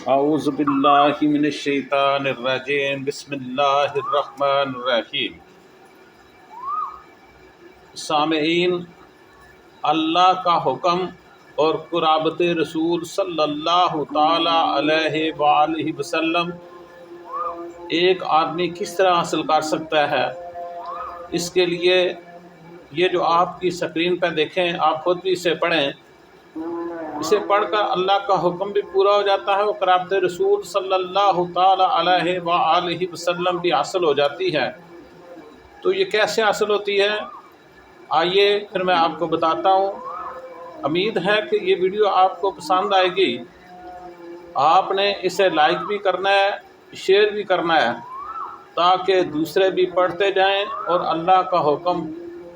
اعوذ باللہ من الشیطان الرجیم بسم اللہ الرحمن الرحیم۔ سامعین، اللہ کا حکم اور قرابت رسول صلی اللہ تعالی علیہ وآلہ وسلم ایک آدمی کس طرح حاصل کر سکتا ہے، اس کے لیے یہ جو آپ کی سکرین پہ دیکھیں، آپ خود بھی اسے پڑھیں۔ اسے پڑھ کر اللہ کا حکم بھی پورا ہو جاتا ہے اور قرابت رسول صلی اللہ تعالی علیہ وآلہ وسلم بھی حاصل ہو جاتی ہے۔ تو یہ کیسے حاصل ہوتی ہے، آئیے پھر میں آپ کو بتاتا ہوں۔ امید ہے کہ یہ ویڈیو آپ کو پسند آئے گی۔ آپ نے اسے لائک بھی کرنا ہے، شیئر بھی کرنا ہے، تاکہ دوسرے بھی پڑھتے جائیں اور اللہ کا حکم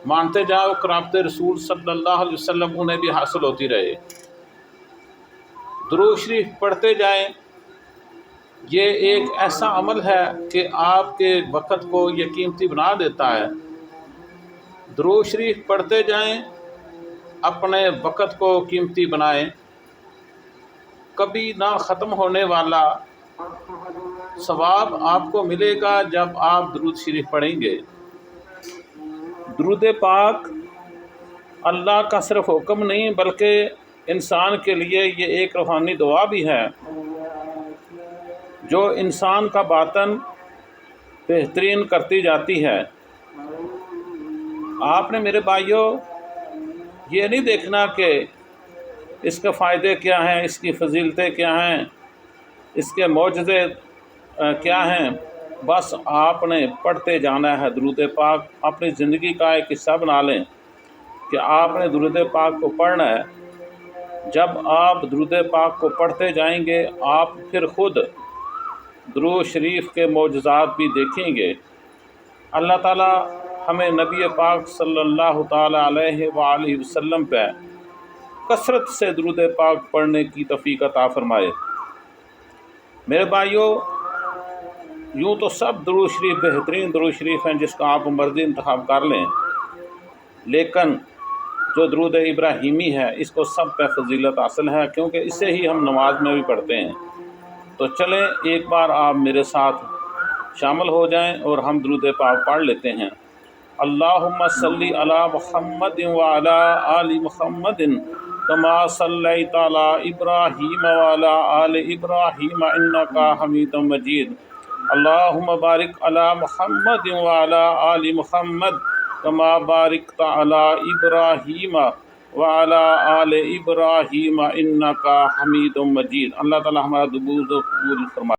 مانتے جائیں اور قرابت رسول صلی اللہ علیہ وسلم انہیں بھی حاصل ہوتی رہے۔ درود شریف پڑھتے جائیں۔ یہ ایک ایسا عمل ہے کہ آپ کے وقت کو یہ قیمتی بنا دیتا ہے۔ درود شریف پڑھتے جائیں، اپنے وقت کو قیمتی بنائیں۔ کبھی نہ ختم ہونے والا ثواب آپ کو ملے گا جب آپ درود شریف پڑھیں گے۔ درود پاک اللہ کا صرف حکم نہیں بلکہ انسان کے لیے یہ ایک روحانی دعا بھی ہے جو انسان کا باطن بہترین کرتی جاتی ہے۔ آپ نے میرے بھائیوں یہ نہیں دیکھنا کہ اس کے فائدے کیا ہیں، اس کی فضیلتیں کیا ہیں، اس کے معجزے کیا ہیں، بس آپ نے پڑھتے جانا ہے درود پاک۔ اپنی زندگی کا ایک حصہ بنا لیں کہ آپ نے درود پاک کو پڑھنا ہے۔ جب آپ درود پاک کو پڑھتے جائیں گے، آپ پھر خود درود شریف کے معجزات بھی دیکھیں گے۔ اللہ تعالی ہمیں نبی پاک صلی اللہ تعالی علیہ وآلہ وسلم پہ کثرت سے درود پاک پڑھنے کی توفیق عطا فرمائے۔ میرے بھائیوں، یوں تو سب درود شریف بہترین درود شریف ہیں جس کا آپ مرضی انتخاب کر لیں، لیکن جو درود ابراہیمی ہے اس کو سب پہ فضیلت حاصل ہے، کیونکہ اسے ہی ہم نماز میں بھی پڑھتے ہیں۔ تو چلیں ایک بار آپ میرے ساتھ شامل ہو جائیں اور ہم درود پاک پڑھ لیتے ہیں۔ اللہم صلی علی محمد وعلی آل محمد کما صلیت علی ابراہیم وعلی آل ابراہیم انکا حمید مجید۔ اللہم بارک علی محمد وعلی آل محمد کما بارکت علی ابراہیم وعلی آل ابراہیم انکا حمید مجید۔ اللہ تعالی ہمارا دعا قبول فرمائے۔